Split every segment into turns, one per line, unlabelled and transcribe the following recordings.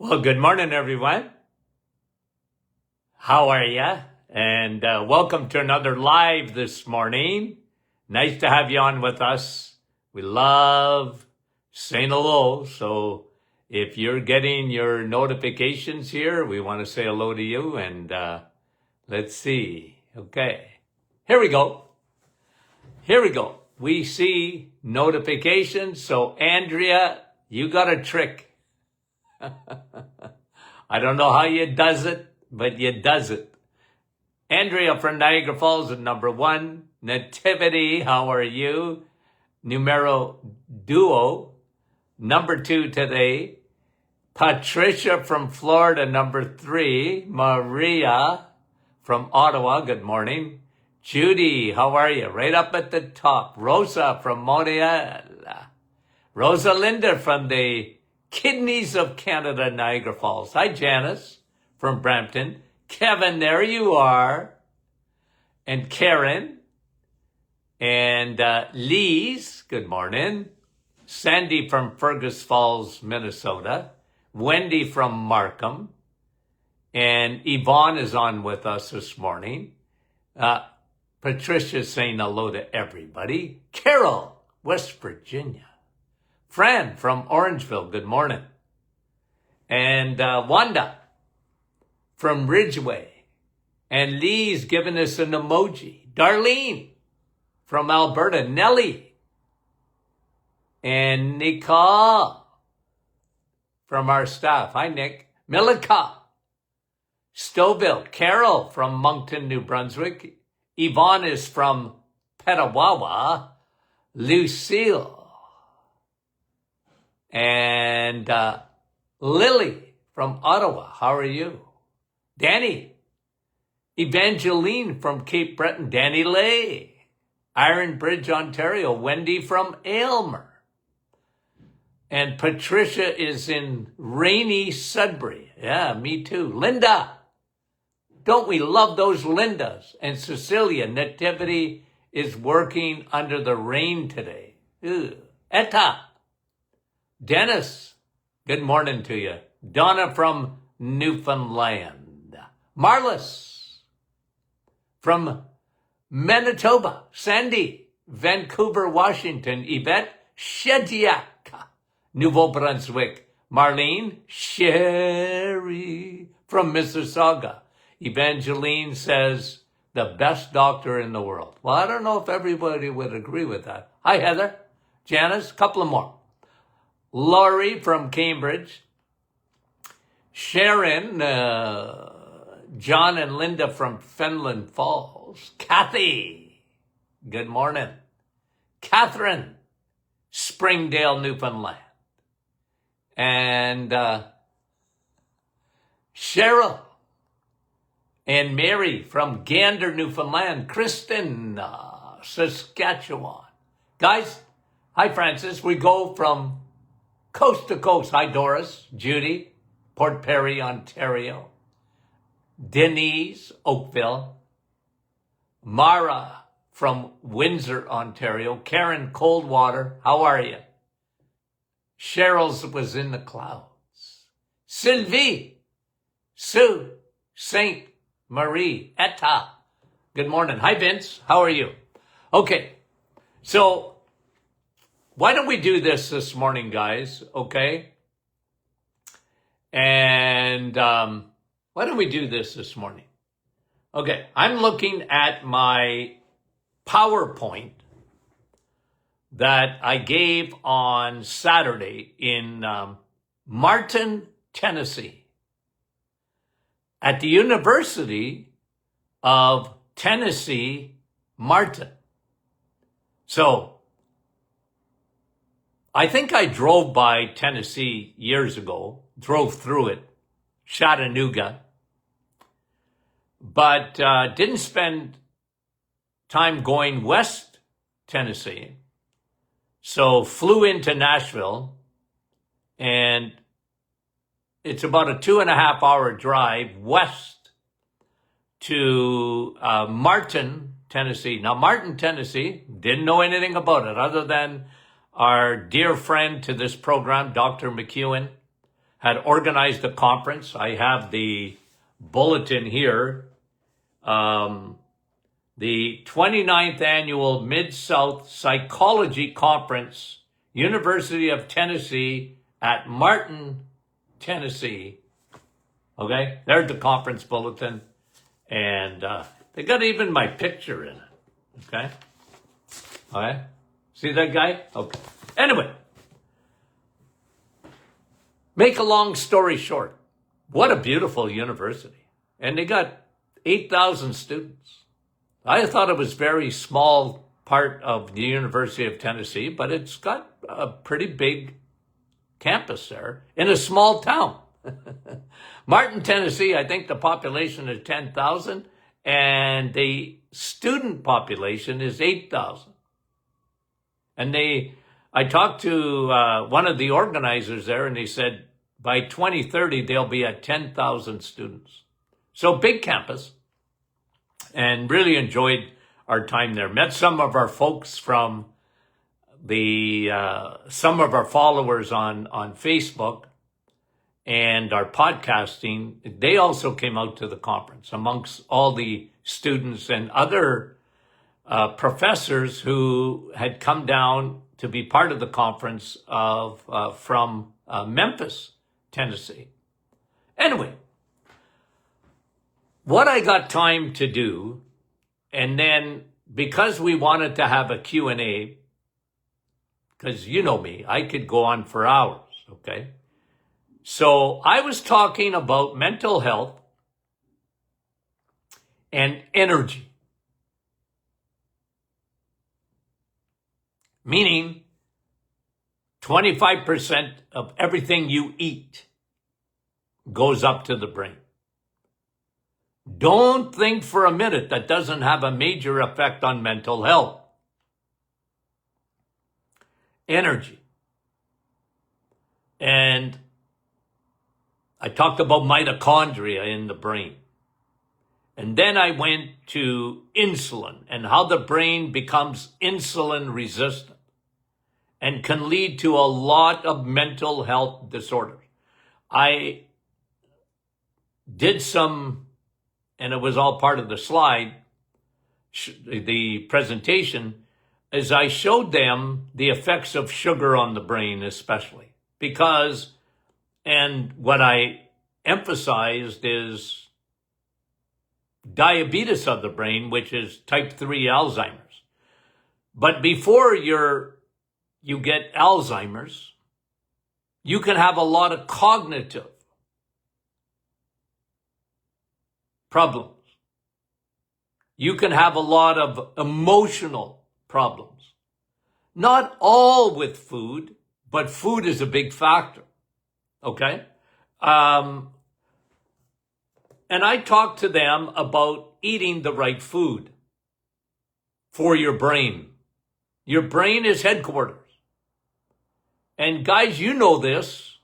Well, good morning, everyone. How are ya? And welcome to another live this morning. Nice to have you on with us. We love saying hello. So if you're getting your notifications here, we want to say hello to you. And let's see. Okay. Here we go. We see notifications. So Andrea, you got a trick. I don't know how you does it, but you does it. Andrea from Niagara Falls at number 1. Nativity, how are you? Numero duo, number 2 today. Patricia from Florida, number 3. Maria from Ottawa, good morning. Judy, how are you? Right up at the top. Rosa from Montreal. Rosalinda from the Kidneys of Canada, Niagara Falls. Hi, Janice from Brampton. Kevin, there you are. And Karen. And Lise, good morning. Sandy from Fergus Falls, Minnesota. Wendy from Markham. And Yvonne is on with us this morning. Patricia's saying hello to everybody. Carol, West Virginia. Fran from Orangeville, good morning. And Wanda from Ridgeway. And Lee's giving us an emoji. Darlene from Alberta. Nellie. And Nicole from our staff. Hi, Nick. Milika. Stouffville. Carol from Moncton, New Brunswick. Yvonne is from Petawawa. Lucille. And Lily from Ottawa, how are you? Danny. Evangeline from Cape Breton. Danny Lay. Iron Bridge, Ontario. Wendy from Aylmer. And Patricia is in rainy Sudbury. Yeah, me too. Linda. Don't we love those Lindas? And Cecilia, Nativity is working under the rain today. Ew. Etta. Dennis, good morning to you. Donna from Newfoundland. Marlis from Manitoba. Sandy, Vancouver, Washington. Yvette, Shediac, Nouveau-Brunswick. Marlene, Sherry from Mississauga. Evangeline says, the best doctor in the world. Well, I don't know if everybody would agree with that. Hi, Heather. Janice, couple of more. Laurie from Cambridge. Sharon, John and Linda from Fenland Falls. Kathy, good morning. Catherine, Springdale, Newfoundland. And Cheryl and Mary from Gander, Newfoundland. Kristen, Saskatchewan. Guys, hi, Francis. We go from coast to coast. Hi, Doris, Judy, Port Perry, Ontario. Denise, Oakville. Mara from Windsor, Ontario. Karen, Coldwater, how are you? Cheryl's was in the clouds. Sylvie, Sue, Saint Marie, Etta. Good morning. Hi, Vince. How are you? Okay, so why don't we do this morning, guys, okay? And why don't we do this morning? Okay, I'm looking at my PowerPoint that I gave on Saturday in Martin, Tennessee, at the University of Tennessee, Martin. So I think I drove by Tennessee years ago, drove through it, Chattanooga, but didn't spend time going west Tennessee. So flew into Nashville, and it's about a 2.5 hour drive west to Martin, Tennessee. Now, Martin, Tennessee, didn't know anything about it other than our dear friend to this program, Dr. McEwen, had organized a conference. I have the bulletin here. The 29th Annual Mid-South Psychology Conference, University of Tennessee at Martin, Tennessee. Okay, there's the conference bulletin. And they got even my picture in it. Okay? All right? See that guy? Okay. Anyway, make a long story short, what a beautiful university. And they got 8,000 students. I thought it was very small part of the University of Tennessee, but it's got a pretty big campus there in a small town. Martin, Tennessee, I think the population is 10,000 and the student population is 8,000. And I talked to one of the organizers there, and he said by 2030, they'll be at 10,000 students. So big campus, and really enjoyed our time there. Met some of our folks from some of our followers on Facebook and our podcasting. They also came out to the conference amongst all the students and other professors who had come down to be part of the conference from Memphis, Tennessee. Anyway, what I got time to do, and then because we wanted to have a Q&A, because you know me, I could go on for hours, okay? So I was talking about mental health and energy. Meaning 25% of everything you eat goes up to the brain. Don't think for a minute that doesn't have a major effect on mental health. Energy. And I talked about mitochondria in the brain. And then I went to insulin and how the brain becomes insulin resistant and can lead to a lot of mental health disorders. I did some, and it was all part of the slide, the presentation, as I showed them the effects of sugar on the brain especially. Because, and what I emphasized is diabetes of the brain, which is type 3 Alzheimer's. But before you get Alzheimer's, you can have a lot of cognitive problems. You can have a lot of emotional problems. Not all with food, but food is a big factor. Okay? And I talked to them about eating the right food for your brain. Your brain is headquarters. And guys, you know this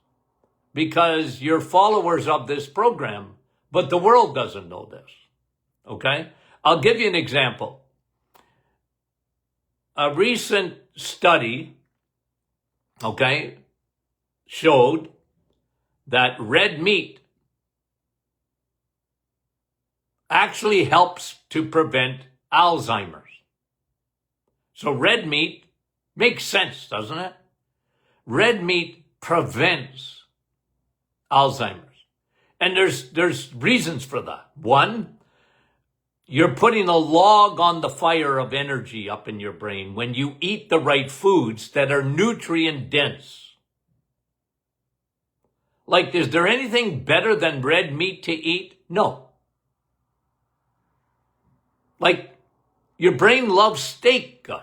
because you're followers of this program, but the world doesn't know this. Okay? I'll give you an example. A recent study, okay, showed that red meat actually helps to prevent Alzheimer's. So red meat makes sense, doesn't it? Red meat prevents Alzheimer's. And there's reasons for that. One, you're putting a log on the fire of energy up in your brain when you eat the right foods that are nutrient dense. Like, is there anything better than red meat to eat? No. Like, your brain loves steak, guys.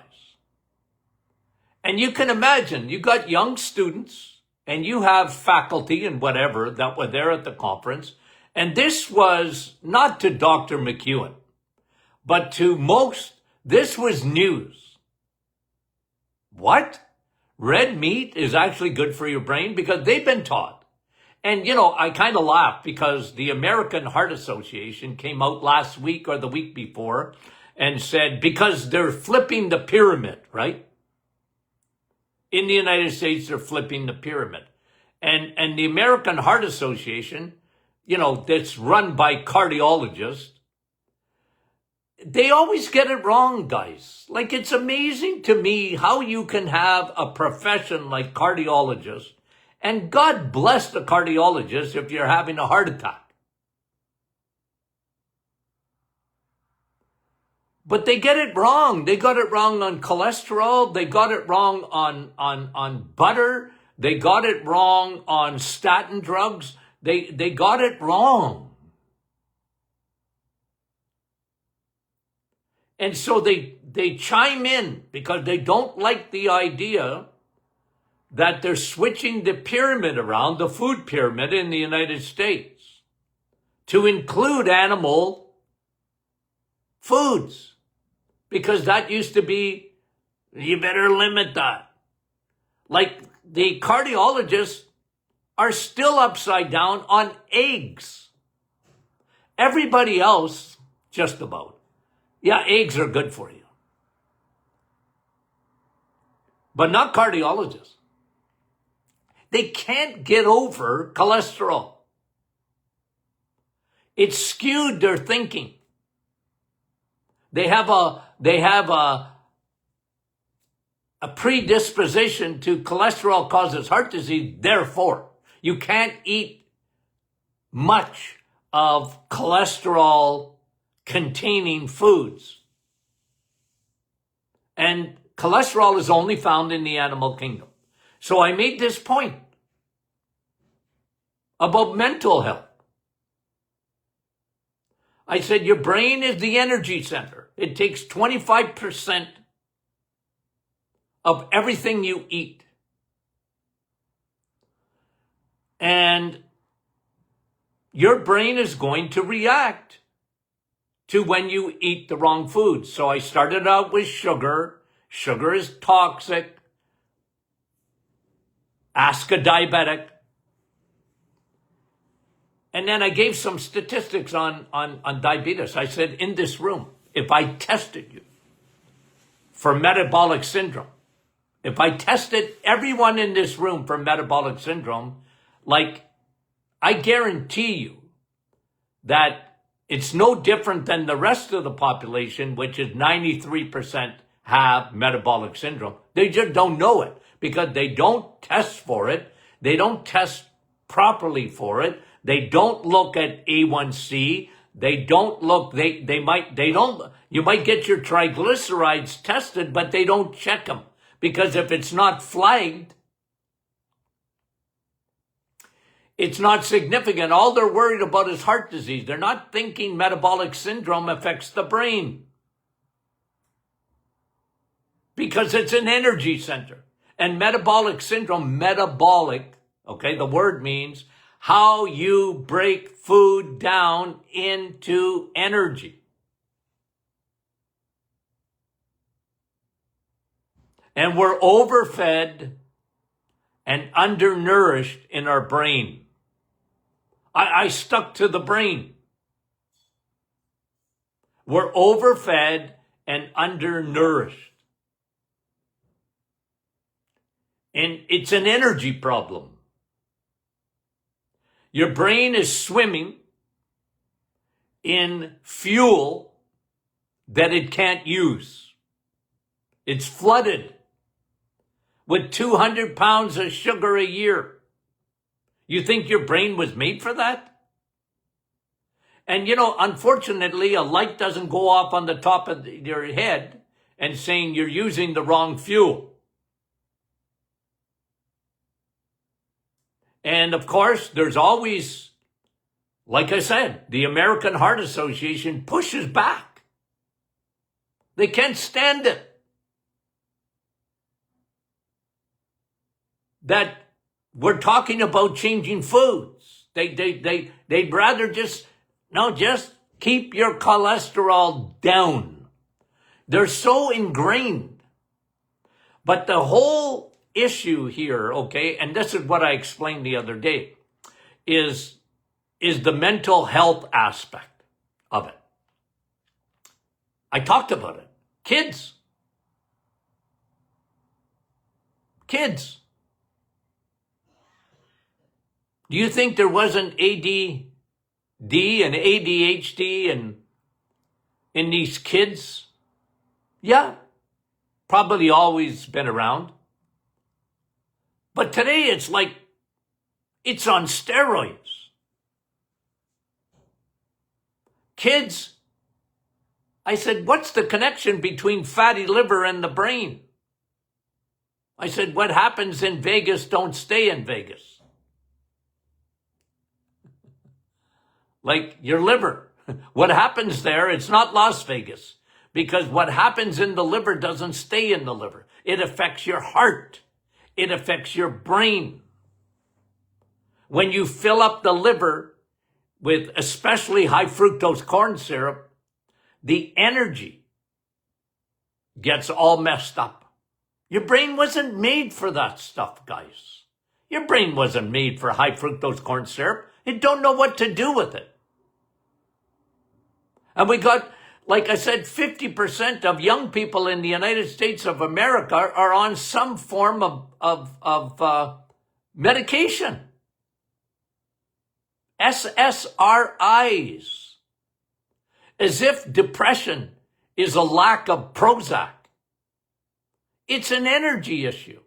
And you can imagine, you got young students and you have faculty and whatever that were there at the conference. And this was not to Dr. McEwen, but to most, this was news. What? Red meat is actually good for your brain? Because they've been taught. And, you know, I kind of laugh because the American Heart Association came out last week or the week before and said, because they're flipping the pyramid, right? In the United States, they're flipping the pyramid. And the American Heart Association, that's run by cardiologists, they always get it wrong, guys. Like, it's amazing to me how you can have a profession like cardiologist, and God bless the cardiologist if you're having a heart attack. But they get it wrong. They got it wrong on cholesterol. They got it wrong on butter. They got it wrong on statin drugs. They got it wrong. And so they chime in because they don't like the idea that they're switching the pyramid around, the food pyramid in the United States, to include animal foods. Because that used to be, you better limit that. Like, the cardiologists are still upside down on eggs. Everybody else, just about, yeah, eggs are good for you. But not cardiologists. They can't get over cholesterol. It's skewed their thinking. They have a predisposition to cholesterol causes heart disease. Therefore, you can't eat much of cholesterol containing foods. And cholesterol is only found in the animal kingdom. So I made this point about mental health. I said, your brain is the energy center. It takes 25% of everything you eat. And your brain is going to react to when you eat the wrong foods. So I started out with sugar. Sugar is toxic. Ask a diabetic. And then I gave some statistics on diabetes. I said, in this room, if I tested you for metabolic syndrome, if I tested everyone in this room for metabolic syndrome, like, I guarantee you that it's no different than the rest of the population, which is 93% have metabolic syndrome. They just don't know it because they don't test for it. They don't test properly for it. They don't look at A1C. They don't look, you might get your triglycerides tested, but they don't check them because if it's not flagged, it's not significant. All they're worried about is heart disease. They're not thinking metabolic syndrome affects the brain because it's an energy center. And metabolic syndrome, okay, the word means how you break food down into energy. And we're overfed and undernourished in our brain. I stuck to the brain. We're overfed and undernourished. And it's an energy problem. Your brain is swimming in fuel that it can't use. It's flooded with 200 pounds of sugar a year. You think your brain was made for that? And unfortunately, a light doesn't go off on the top of your head and saying you're using the wrong fuel. And of course, there's always, like I said, the American Heart Association pushes back. They can't stand it. That we're talking about changing foods. They'd rather just keep your cholesterol down. They're so ingrained. But the whole issue here, okay, and this is what I explained the other day, is the mental health aspect of it. I talked about it. Kids. Do you think there wasn't ADD and ADHD in these kids? Yeah, probably always been around. But today it's like it's on steroids. Kids, I said, what's the connection between fatty liver and the brain? I said, what happens in Vegas don't stay in Vegas. Like your liver. What happens there, it's not Las Vegas. Because what happens in the liver doesn't stay in the liver. It affects your heart. It affects your brain. When you fill up the liver with especially high fructose corn syrup, the energy gets all messed up. Your brain wasn't made for that stuff, guys. Your brain wasn't made for high fructose corn syrup. It don't know what to do with it. And we got, like I said, 50% of young people in the United States of America are on some form of medication. SSRIs. As if depression is a lack of Prozac. It's an energy issue.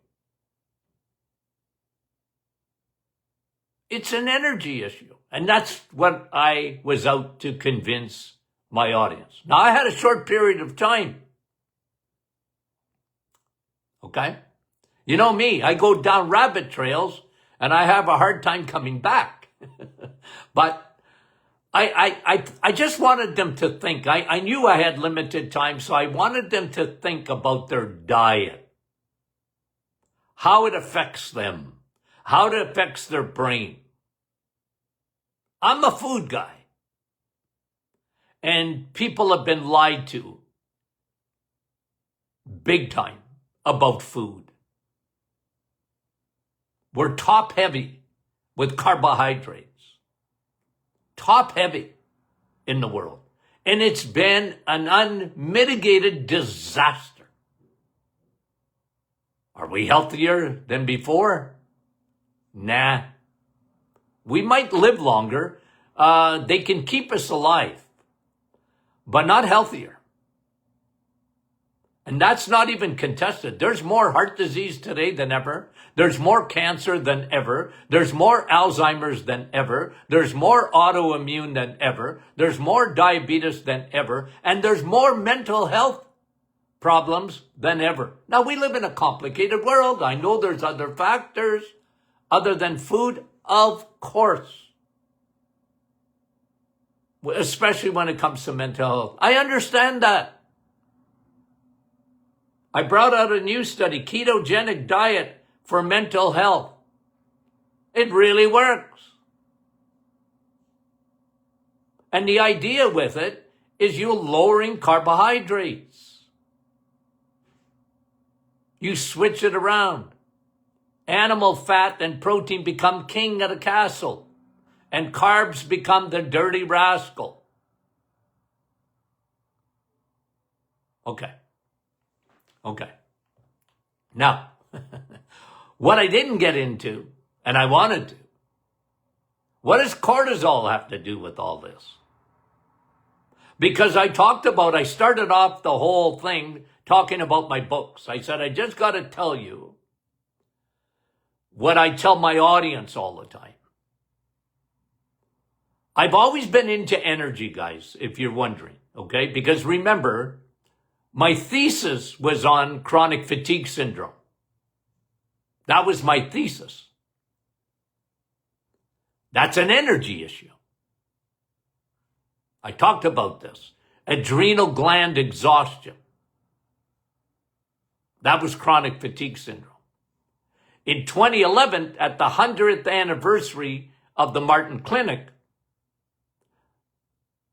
It's an energy issue. And that's what I was out to convince my audience. Now, I had a short period of time. Okay? You know me, I go down rabbit trails and I have a hard time coming back. But I just wanted them to think. I knew I had limited time, so I wanted them to think about their diet, how it affects them, how it affects their brain. I'm a food guy. And people have been lied to big time about food. We're top heavy with carbohydrates. Top heavy in the world. And it's been an unmitigated disaster. Are we healthier than before? Nah. We might live longer. They can keep us alive, but not healthier. And that's not even contested. There's more heart disease today than ever. There's more cancer than ever. There's more Alzheimer's than ever. There's more autoimmune than ever. There's more diabetes than ever. And there's more mental health problems than ever. Now, we live in a complicated world. I know there's other factors other than food, of course. Especially when it comes to mental health. I understand that. I brought out a new study, ketogenic diet for mental health. It really works. And the idea with it is you're lowering carbohydrates. You switch it around. Animal fat and protein become king of the castle. And carbs become the dirty rascal. Okay. Now, what I didn't get into, and I wanted to, what does cortisol have to do with all this? Because I started off the whole thing talking about my books. I said, I just got to tell you what I tell my audience all the time. I've always been into energy, guys, if you're wondering, okay? Because remember, my thesis was on chronic fatigue syndrome. That was my thesis. That's an energy issue. I talked about this. Adrenal gland exhaustion. That was chronic fatigue syndrome. In 2011, at the 100th anniversary of the Martin Clinic,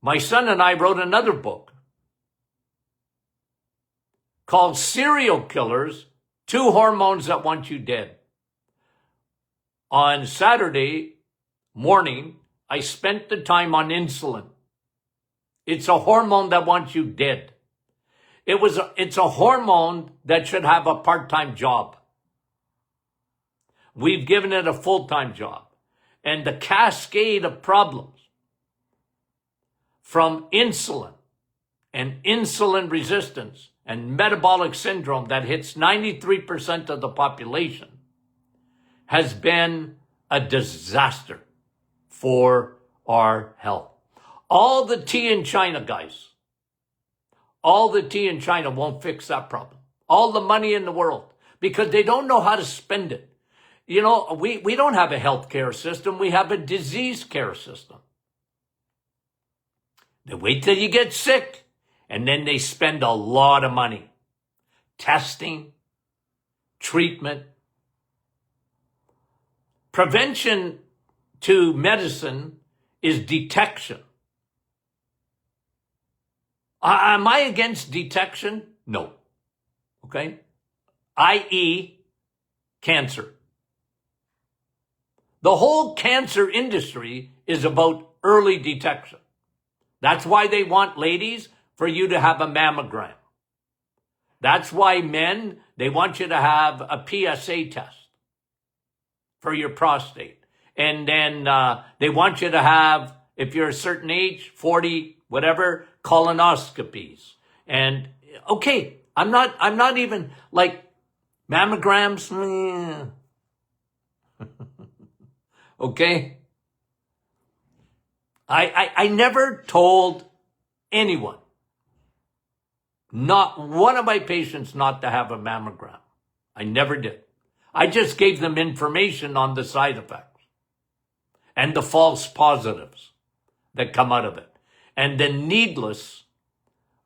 my son and I wrote another book called Serial Killers, 2 Hormones That Want You Dead. On Saturday morning, I spent the time on insulin. It's a hormone that wants you dead. It's a hormone that should have a part-time job. We've given it a full-time job. and the cascade of problems from insulin and insulin resistance and metabolic syndrome that hits 93% of the population has been a disaster for our health. All the tea in China, guys, all the tea in China won't fix that problem. All the money in the world, because they don't know how to spend it. You know, we don't have a health care system. We have a disease care system. They wait till you get sick, and then they spend a lot of money. Testing, treatment. Prevention to medicine is detection. Am I against detection? No. Okay? i.e., cancer. The whole cancer industry is about early detection. That's why they want ladies for you to have a mammogram. That's why men, they want you to have a PSA test for your prostate. And then they want you to have, if you're a certain age, 40, whatever, colonoscopies. And okay, I'm not even like mammograms. Okay? I never told anyone, not one of my patients, not to have a mammogram. I never did. I just gave them information on the side effects and the false positives that come out of it and the needless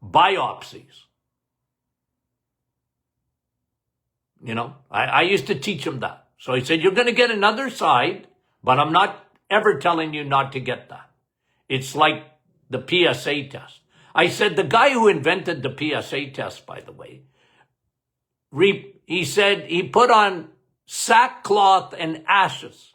biopsies. You know, I used to teach them that. So I said, you're going to get another side, but I'm not ever telling you not to get that. It's like the PSA test. I said, the guy who invented the PSA test, by the way, he said he put on sackcloth and ashes.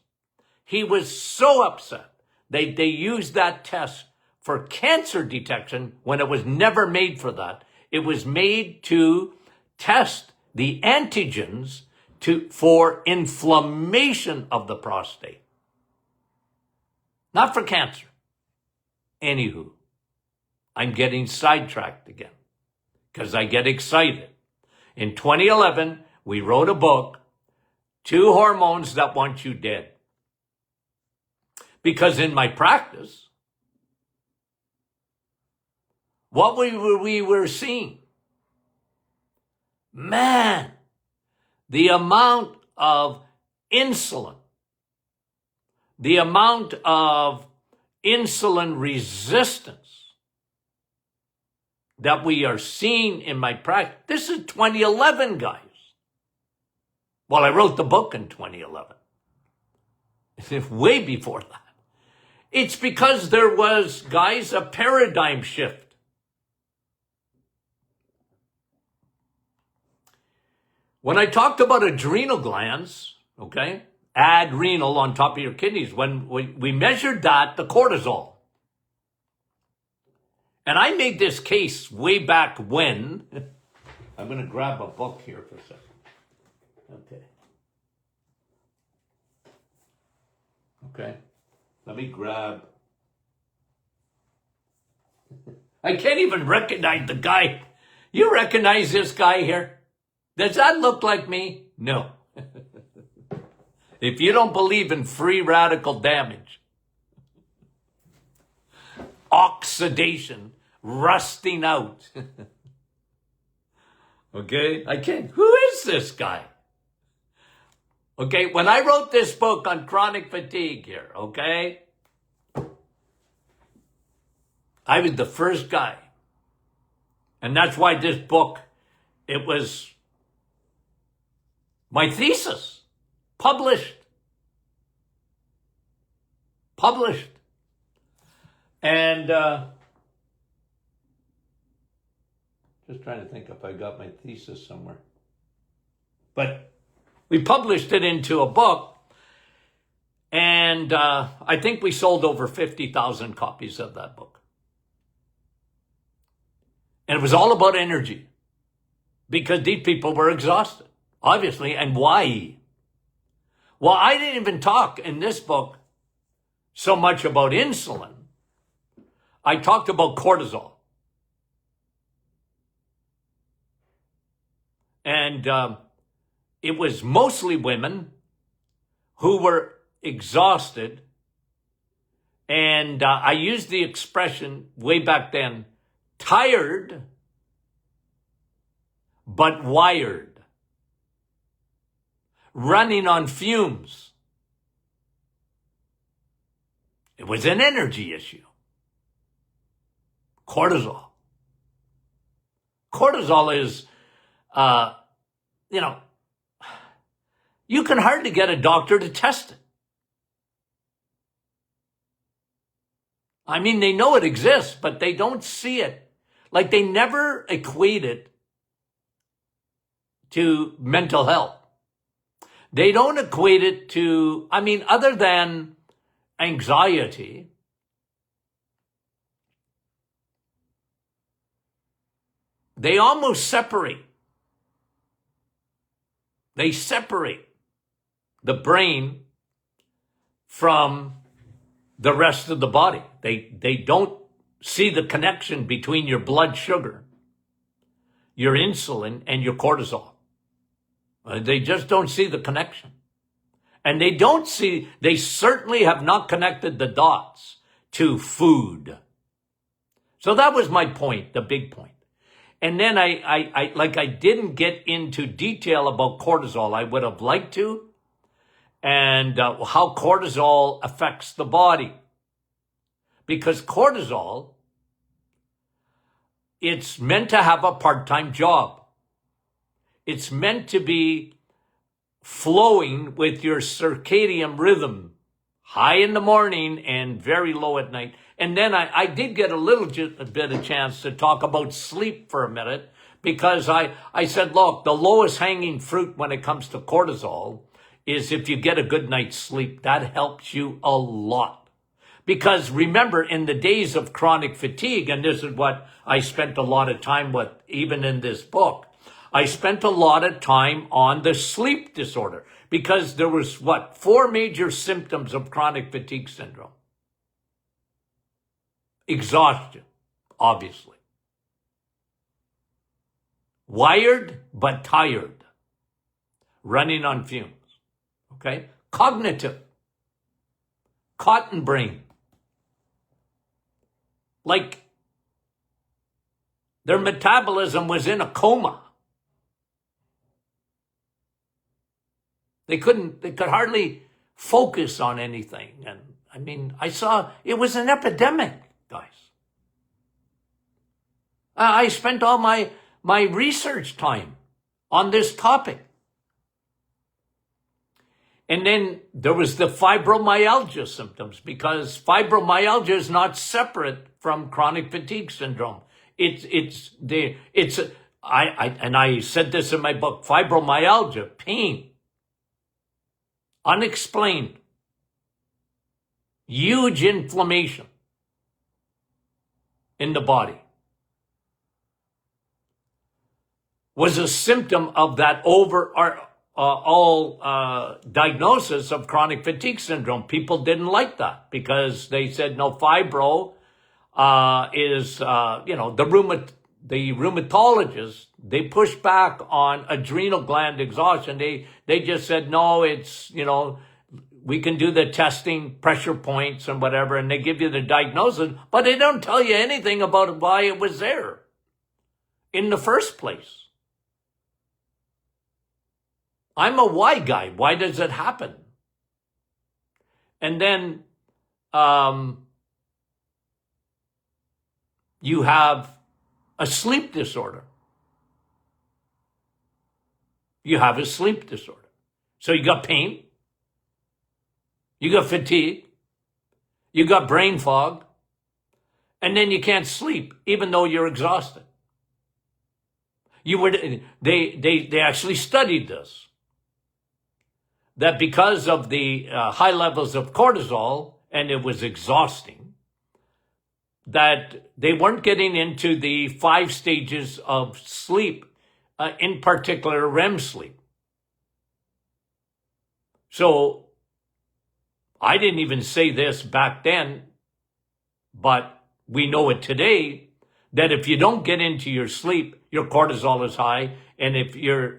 He was so upset. They used that test for cancer detection when it was never made for that. It was made to test the antigens for inflammation of the prostate. Not for cancer. Anywho, I'm getting sidetracked again because I get excited. In 2011, we wrote a book, 2 Hormones That Want You Dead. Because in my practice, what we were seeing, man, the amount of insulin, the amount of insulin resistance that we are seeing in my practice. This is 2011, guys. Well, I wrote the book in 2011. Way before that. It's because there was, guys, a paradigm shift. When I talked about adrenal glands, okay, adrenal on top of your kidneys, when we measured that, the cortisol. And I made this case way back when. I'm going to grab a book here for a second. Okay. Okay. Let me grab. I can't even recognize the guy. You recognize this guy here? Does that look like me? No. If you don't believe in free radical damage, oxidation, rusting out. Okay? I can't. Who is this guy? Okay, when I wrote this book on chronic fatigue here, okay, I was the first guy. And that's why this book, it was my thesis, published. And just trying to think if I got my thesis somewhere. But we published it into a book, and I think we sold over 50,000 copies of that book. And it was all about energy, because these people were exhausted, obviously. And why? Well, I didn't even talk in this book so much about insulin, I talked about cortisol. And it was mostly women who were exhausted. And I used the expression way back then, tired, but wired, running on fumes. It was an energy issue. Cortisol. Cortisol is, you can hardly get a doctor to test it. I mean, they know it exists, but they don't see it. Like, they never equate it to mental health. They don't equate it to, other than anxiety, they almost separate. They separate the brain from the rest of the body. They don't see the connection between your blood sugar, your insulin, and your cortisol. They just don't see the connection. And they certainly have not connected the dots to food. So that was my point, the big point. And then I didn't get into detail about cortisol. I would have liked to, and how cortisol affects the body. Because cortisol, it's meant to have a part-time job. It's meant to be flowing with your circadian rhythm, high in the morning and very low at night. And then I did get a bit of chance to talk about sleep for a minute, because I said, look, the lowest hanging fruit when it comes to cortisol is if you get a good night's sleep. That helps you a lot. Because remember, in the days of chronic fatigue, and this is what I spent a lot of time with, even in this book, I spent a lot of time on the sleep disorder, because there was, 4 major symptoms of chronic fatigue syndrome. Exhaustion, obviously. Wired, but tired. Running on fumes. Okay? Cognitive. Cotton brain. Like, their metabolism was in a coma. They could hardly focus on anything. And I saw it was an epidemic, guys. I spent all my research time on this topic. And then there was the fibromyalgia symptoms, because fibromyalgia is not separate from chronic fatigue syndrome. I said this in my book, fibromyalgia, pain, unexplained, huge inflammation in the body, was a symptom of that diagnosis of chronic fatigue syndrome. People didn't like that, because they said, no, fibro is, the rheumatologists, they pushed back on adrenal gland exhaustion. They just said, no, it's, we can do the testing, pressure points and whatever, and they give you the diagnosis, but they don't tell you anything about why it was there in the first place. I'm a why guy. Why does it happen? And then you have a sleep disorder. You have a sleep disorder. So you got pain, you got fatigue, you got brain fog, and then you can't sleep even though you're exhausted. They actually studied this, that because of the high levels of cortisol, and it was exhausting, that they weren't getting into the 5 stages of sleep, in particular REM sleep. So I didn't even say this back then, but we know it today, that if you don't get into your sleep, your cortisol is high. And if your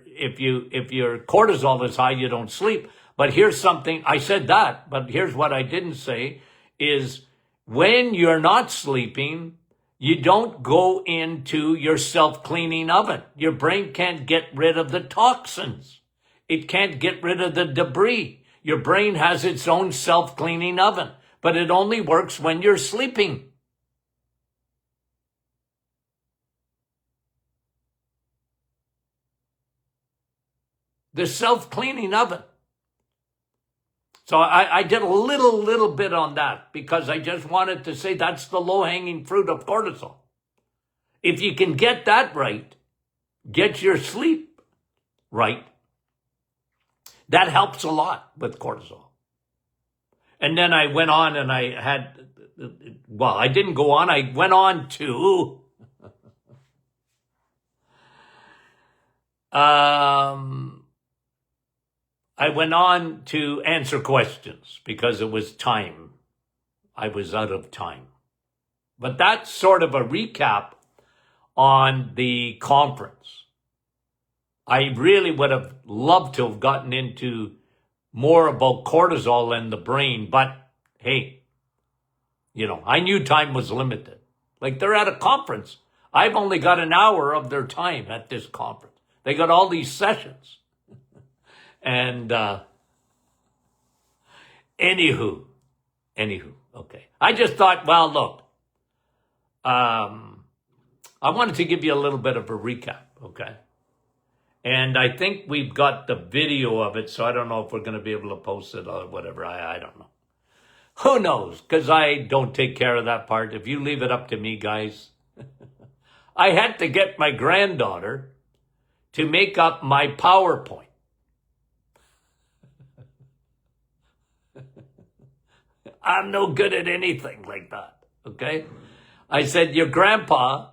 cortisol is high, you don't sleep. But here's something, I said that, but here's what I didn't say is when you're not sleeping, you don't go into your self-cleaning oven. Your brain can't get rid of the toxins. It can't get rid of the debris. Your brain has its own self-cleaning oven, but it only works when you're sleeping. The self-cleaning oven. So I did a little bit on that because I just wanted to say that's the low-hanging fruit of cortisol. If you can get that right, get your sleep right, that helps a lot with cortisol. And then I went on and I had, well, I didn't go on. I went on to, I went on to answer questions because it was time. I was out of time. But that's sort of a recap on the conference. I really would have loved to have gotten into more about cortisol and the brain, but hey, I knew time was limited. Like they're at a conference. I've only got an hour of their time at this conference. They got all these sessions. And anywho, okay. I just thought, well, look, I wanted to give you a little bit of a recap, okay? And I think we've got the video of it, so I don't know if we're going to be able to post it or whatever. I don't know. Who knows? Because I don't take care of that part. If you leave it up to me, guys. I had to get my granddaughter to make up my PowerPoint. I'm no good at anything like that, okay? I said, your grandpa,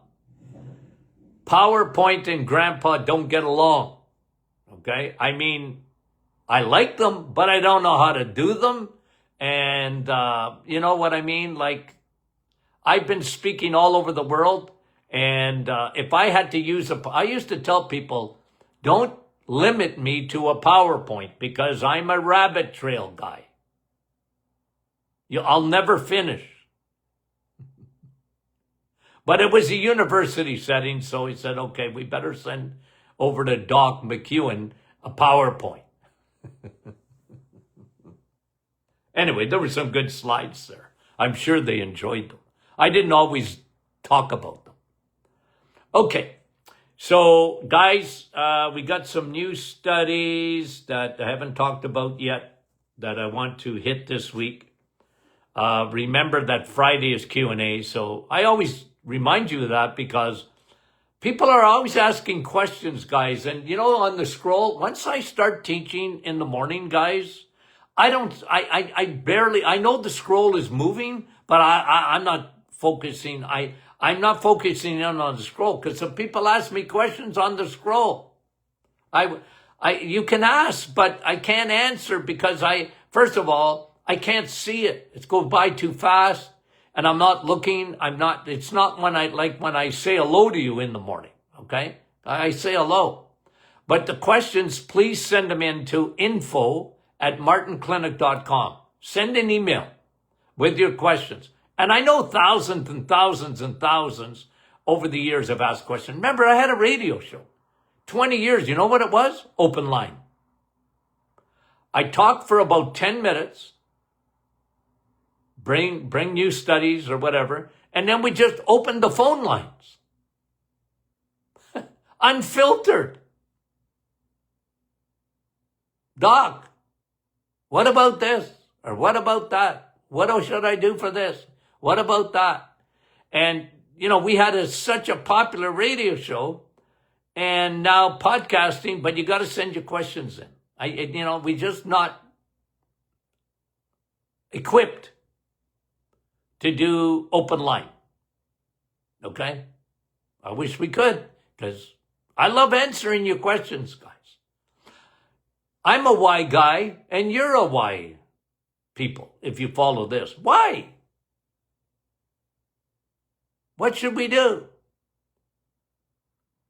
PowerPoint and grandpa don't get along, okay? I mean, I like them, but I don't know how to do them. And you know what I mean? Like, I've been speaking all over the world. And if I had to use I used to tell people, don't limit me to a PowerPoint because I'm a rabbit trail guy. I'll never finish. But it was a university setting, so he said, okay, we better send over to Doc McEwen a PowerPoint. Anyway, there were some good slides there. I'm sure they enjoyed them. I didn't always talk about them. Okay, so guys, we got some new studies that I haven't talked about yet that I want to hit this week. Remember that Friday is Q&A, so I always remind you of that because people are always asking questions, guys. And on the scroll, once I start teaching in the morning, guys, I barely, I know the scroll is moving, but I'm not focusing. I'm not focusing in on the scroll because some people ask me questions on the scroll. You can ask, but I can't answer because first of all, I can't see it. It's going by too fast and I'm not looking. It's not when I say hello to you in the morning. Okay. I say hello, but the questions, please send them in to info@martinclinic.com. Send an email with your questions. And I know thousands and thousands and thousands over the years have asked questions. Remember, I had a radio show. 20 years. You know what it was? Open line. I talked for about 10 minutes. Bring new studies or whatever. And then we just opened the phone lines. Unfiltered. Doc, what about this? Or what about that? What should I do for this? What about that? And, we had such a popular radio show and now podcasting, but you got to send your questions in. We just not equipped to do open line. Okay? I wish we could because I love answering your questions, guys. I'm a why guy and you're a why people if you follow this. Why? What should we do?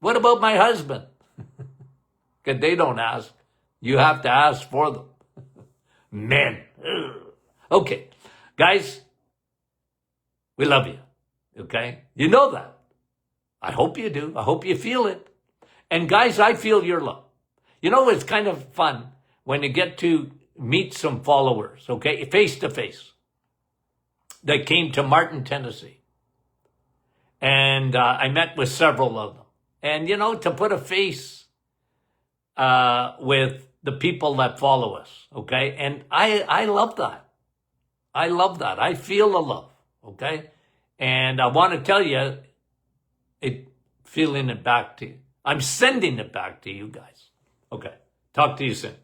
What about my husband? Because they don't ask. You have to ask for them. Men. Ugh. Okay. Guys, we love you. Okay? You know that. I hope you do. I hope you feel it. And guys, I feel your love. You know, it's kind of fun when you get to meet some followers, okay, face to face, that came to Martin, Tennessee. And I met with several of them. And, you know, to put a face with the people that follow us, okay? And I love that. I love that. I feel the love, okay? And I want to tell you, feeling it back to you. I'm sending it back to you guys. Okay. Talk to you soon.